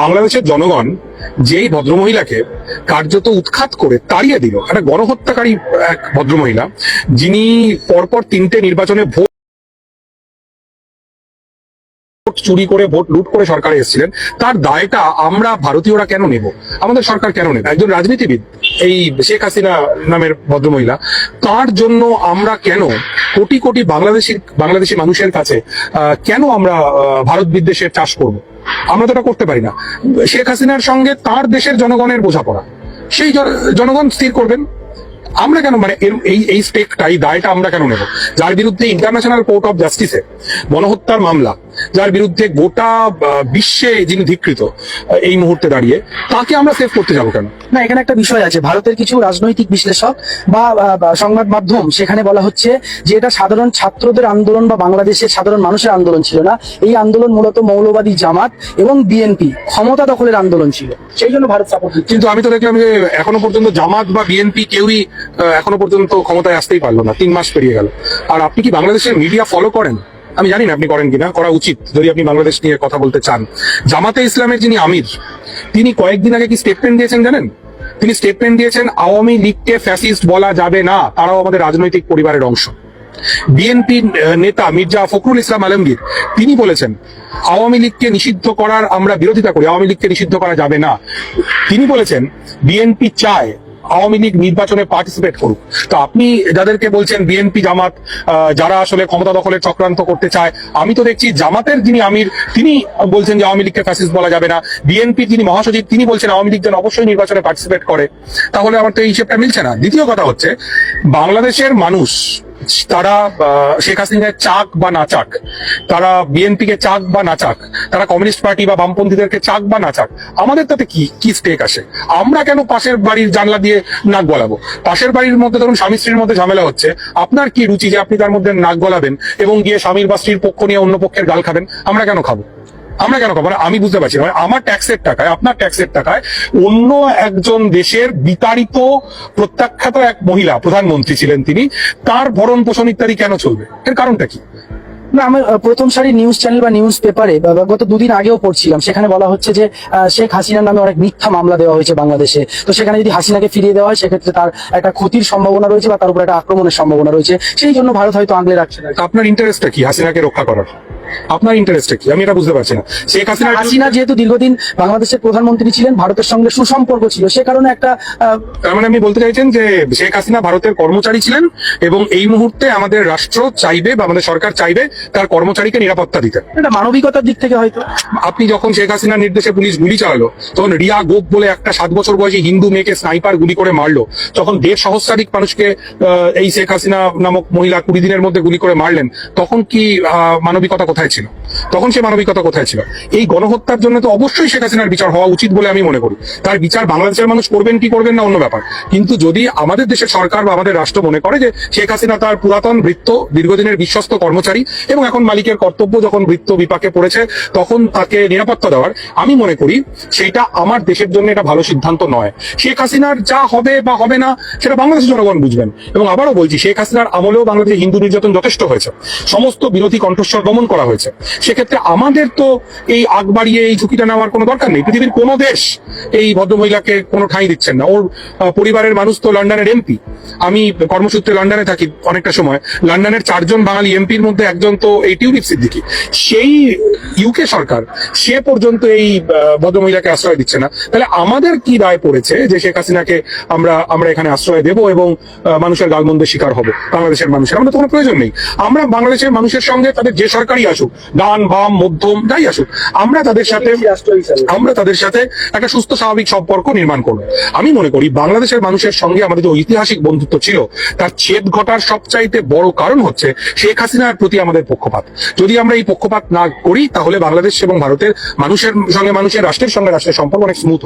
বাংলাদেশের জনগণ যেই ভদ্রমহিলাকে কার্যত উৎখাত করে তাড়িয়ে দিল, একটা গণহত্যাকারী এক ভদ্রমহিলা, যিনি পরপর 3টে নির্বাচনে ভোট চুরি করে, ভোট লুট করে সরকারে এসেছিলেন, তার দায়টা আমরা ভারতীয়রা কেন নেব, আমাদের সরকার কেন নেবে? একজন রাজনীতিবিদ, এই শেখ হাসিনা নামের ভদ্রমহিলা, তার জন্য আমরা কেন কোটি কোটি বাংলাদেশি মানুষের কাছে কেন আমরা ভারত বিদ্বেষের চাষ করব? আমরা তো এটা করতে পারি না। শেখ হাসিনার সঙ্গে তার দেশের জনগণের বোঝাপড়া, সেই জনগণ স্থির করবেন। আমরা কেন, মানে এই স্টেকটা, এই দায়টা আমরা কেন নেব? যার বিরুদ্ধে ইন্টারন্যাশনাল কোর্ট অফ জাস্টিসে গণহত্যার মামলা, যার বিরুদ্ধে গোটা বিশ্বে যিনি ধিকৃত এই মুহূর্তে দাঁড়িয়ে, তাকে আমরা সেভ করতে যাবো কেন? না, এখানে একটা বিষয় আছে। ভারতের কিছু রাজনৈতিক বিশ্লেষক বা সংবাদ মাধ্যম, সেখানে বলা হচ্ছে যে এটা সাধারণ ছাত্রদের আন্দোলন বা বাংলাদেশের সাধারণ মানুষের আন্দোলন ছিল না। এই আন্দোলন মূলত মৌলবাদী জামাত এবং বিএনপি ক্ষমতা দখলের আন্দোলন ছিল, সেই জন্য ভারত সাপোর্ট দিচ্ছে। কিন্তু আমি তো দেখলাম যে এখনো পর্যন্ত জামাত বা বিএনপি কেউই এখনো পর্যন্ত ক্ষমতায় আসতেই পারলো না, 3 মাস পেরিয়ে গেল। আর আপনি কি বাংলাদেশের মিডিয়া ফলো করেন? আমি জানি না আপনি করেন কিনা, করা উচিত যদি আপনি বাংলাদেশ নিয়ে কথা বলতে চান। জামাতে ইসলামের যিনি আমির, তিনি কয়েকদিন আগে কি স্টেটমেন্ট দিয়েছেন জানেন? তিনি স্টেটমেন্ট দিয়েছেন আওয়ামী লীগকে ফ্যাসিস্ট বলা যাবে না, তারাও আমাদের রাজনৈতিক পরিবারের অংশ। বিএনপি নেতা মির্জা ফখরুল ইসলাম আলমগীর, তিনি বলেছেন আওয়ামী লীগকে নিষিদ্ধ করার আমরা বিরোধিতা করি, আওয়ামী লীগকে নিষিদ্ধ করা যাবে না। তিনি বলেছেন বিএনপি চায় আওয়ামী লীগ নির্বাচনে পার্টিসিপেট করুক। তো আপনি যাদেরকে বলছেন বিএনপি জামাত যারা আসলে ক্ষমতা দখলের চক্রান্ত করতে চায়, আমি তো দেখছি জামাতের যিনি আমির তিনি বলছেন যে আওয়ামী লীগকে ফ্যাসিস্ট বলা যাবে না, বিএনপির যিনি মহাসচিব তিনি বলছেন আওয়ামী লীগ যেন অবশ্যই নির্বাচনে পার্টিসিপেট করে। তাহলে আমার তো এই হিসেবটা মিলছে না। দ্বিতীয় কথা হচ্ছে, বাংলাদেশের মানুষ তারা শেখ হাসিনাকে চাক বা না চাক, তারা বিএনপিকে চাক বা না চাক, তারা কমিউনিস্ট পার্টি বা বামপন্থীদেরকে চাক বা না চাক, আমাদের তাতে কি স্টেক আসে? আমরা কেন পাশের বাড়ির জানলা দিয়ে নাক গলাবো? পাশের বাড়ির মধ্যে ধরুন স্বামী স্ত্রীর মধ্যে ঝামেলা হচ্ছে, আপনার কি রুচি যে আপনি তার মধ্যে নাক গলাবেন এবং গিয়ে স্বামীর বা স্ত্রীর পক্ষ নিয়ে অন্য পক্ষের গাল খাবেন? আমরা কেন খাবো? মানে আমি বুঝতে পারছি না, মানে আমার ট্যাক্সের টাকায়, আপনার ট্যাক্সের টাকায় অন্য একজন দেশের বিতাড়িত প্রত্যাখ্যাত এক মহিলা প্রধানমন্ত্রী ছিলেন, তিনি, তার ভরণ পোষণ ইত্যাদি কেন চলবে? এর কারণটা কি? না, আমি প্রথম সারি নিউজ চ্যানেল বা নিউজ পেপারে গত 2 দিন আগেও পড়ছিলাম, সেখানে বলা হচ্ছে যে শেখ হাসিনার নামে অনেক মিথ্যা মামলা দেওয়া হয়েছে বাংলাদেশে। তো সেখানে যদি হাসিনাকে ফিরিয়ে দেওয়া হয়, সেক্ষেত্রে তার একটা ক্ষতির সম্ভাবনা রয়েছে বা তার উপর একটা আক্রমণের সম্ভাবনা রয়েছে, সেই জন্য ভারত হয়তো আগলে রাখছে না। আপনার ইন্টারেস্টটা কি হাসিনাকে রক্ষা করার? আপনার ইন্টারেস্টটা কি? আমি এটা বুঝতে পারছি না। শেখ হাসিনা যেহেতু দীর্ঘদিন বাংলাদেশের প্রধানমন্ত্রী ছিলেন, ভারতের সঙ্গে সুসম্পর্ক ছিল, সে কারণে একটা তার মানে আপনি বলতে চাইছেন যে শেখ হাসিনা ভারতের কর্মচারী ছিলেন এবং এই মুহূর্তে আমাদের রাষ্ট্র চাইবে বা আমাদের সরকার চাইবে তার কর্মচারীকে নিরাপত্তা দিতে। এটা মানবিকতার দিক থেকে হয়তো। আপনি যখন শেখ হাসিনার নির্দেশে পুলিশ গুলি চালালো, তখন রিয়া গোপ বলে একটা 7 বছর বয়সী হিন্দু মেয়েকে স্নাইপার গুলি করে মারলো, তখন 1.5 সহস্রাধিক মানুষকে এই শেখ হাসিনা নামক মহিলা 20 দিনের মধ্যে গুলি করে মারলেন, তখন কি মানবিকতা কোথায় ছিল? তখন সে মানবিকতা কোথায় ছিল? এই গণহত্যার জন্য তো অবশ্যই শেখ হাসিনার বিচার হওয়া উচিত বলে আমি মনে করি। তার বিচার বাংলাদেশের মানুষ করবেন কি করবেন না অন্য ব্যাপার, কিন্তু যদি আমাদের দেশের সরকার বা আমাদের রাষ্ট্র মনে করে যে শেখ হাসিনা তার পুরাতন ভৃত্য, দীর্ঘদিনের বিশ্বস্ত কর্মচারী এবং এখন মালিকের কর্তব্য যখন ভৃত্য বিপাকে পড়েছে তখন তাকে নিরাপত্তা দেওয়ার, আমি মনে করি সেইটা আমার দেশের জন্য এটা ভালো সিদ্ধান্ত নয়। শেখ হাসিনার যা হবে বা হবে না সেটা বাংলাদেশের জনগণ বুঝবেন। এবং আবারও বলছি, শেখ হাসিনার আমলেও বাংলাদেশে হিন্দু নির্যাতন যথেষ্ট হয়েছে, সমস্ত বিরোধী কণ্ঠস্বর দমন করা হয়েছে। সেক্ষেত্রে আমাদের তো এই আগ বাড়িয়ে এই ঝুঁকিটা নেওয়ার কোনো দরকার নেই। পৃথিবীর কোনো দেশ এই ভদ্রমহিলাকে কোনো ঠাঁই দিচ্ছেন না। ওর পরিবারের মানুষ তো লন্ডনের এমপি। আমি কর্মসূত্রে লন্ডনে থাকি অনেকটা সময়। লন্ডনের 4 জন বাঙালি এমপির মধ্যে একজন তো এই টিউলিপ সিদ্দিকী। সেই ইউকে সরকার সে পর্যন্ত এই ভদ্রমহিলাকে আশ্রয় দিচ্ছে না। তাহলে আমাদের কি দায় পড়েছে যে শেখ হাসিনাকে আমরা এখানে আশ্রয় দেব এবং মানুষের গালমন্দের শিকার হব? বাংলাদেশের মানুষের আমাদের তো কোনো প্রয়োজন নেই। আমরা বাংলাদেশের মানুষের সঙ্গে তাদের যে সরকারই আসুক, ডান বাম মধ্যম যাই আসুক, আমরা তাদের সাথে একটা সুস্থ স্বাভাবিক সম্পর্ক নির্মাণ করবো। আমি মনে করি বাংলাদেশের মানুষের সঙ্গে আমাদের যে ঐতিহাসিক বন্ধুত্ব ছিল, তার ছেদ ঘটার সবচাইতে বড় কারণ হচ্ছে শেখ হাসিনার প্রতি আমাদের পক্ষপাত। যদি আমরা এই পক্ষপাত না করি, তাহলে বাংলাদেশ এবং ভারতের মানুষের সঙ্গে মানুষের, রাষ্ট্রের সঙ্গে রাষ্ট্রের সম্পর্ক অনেক স্মুথ হয়।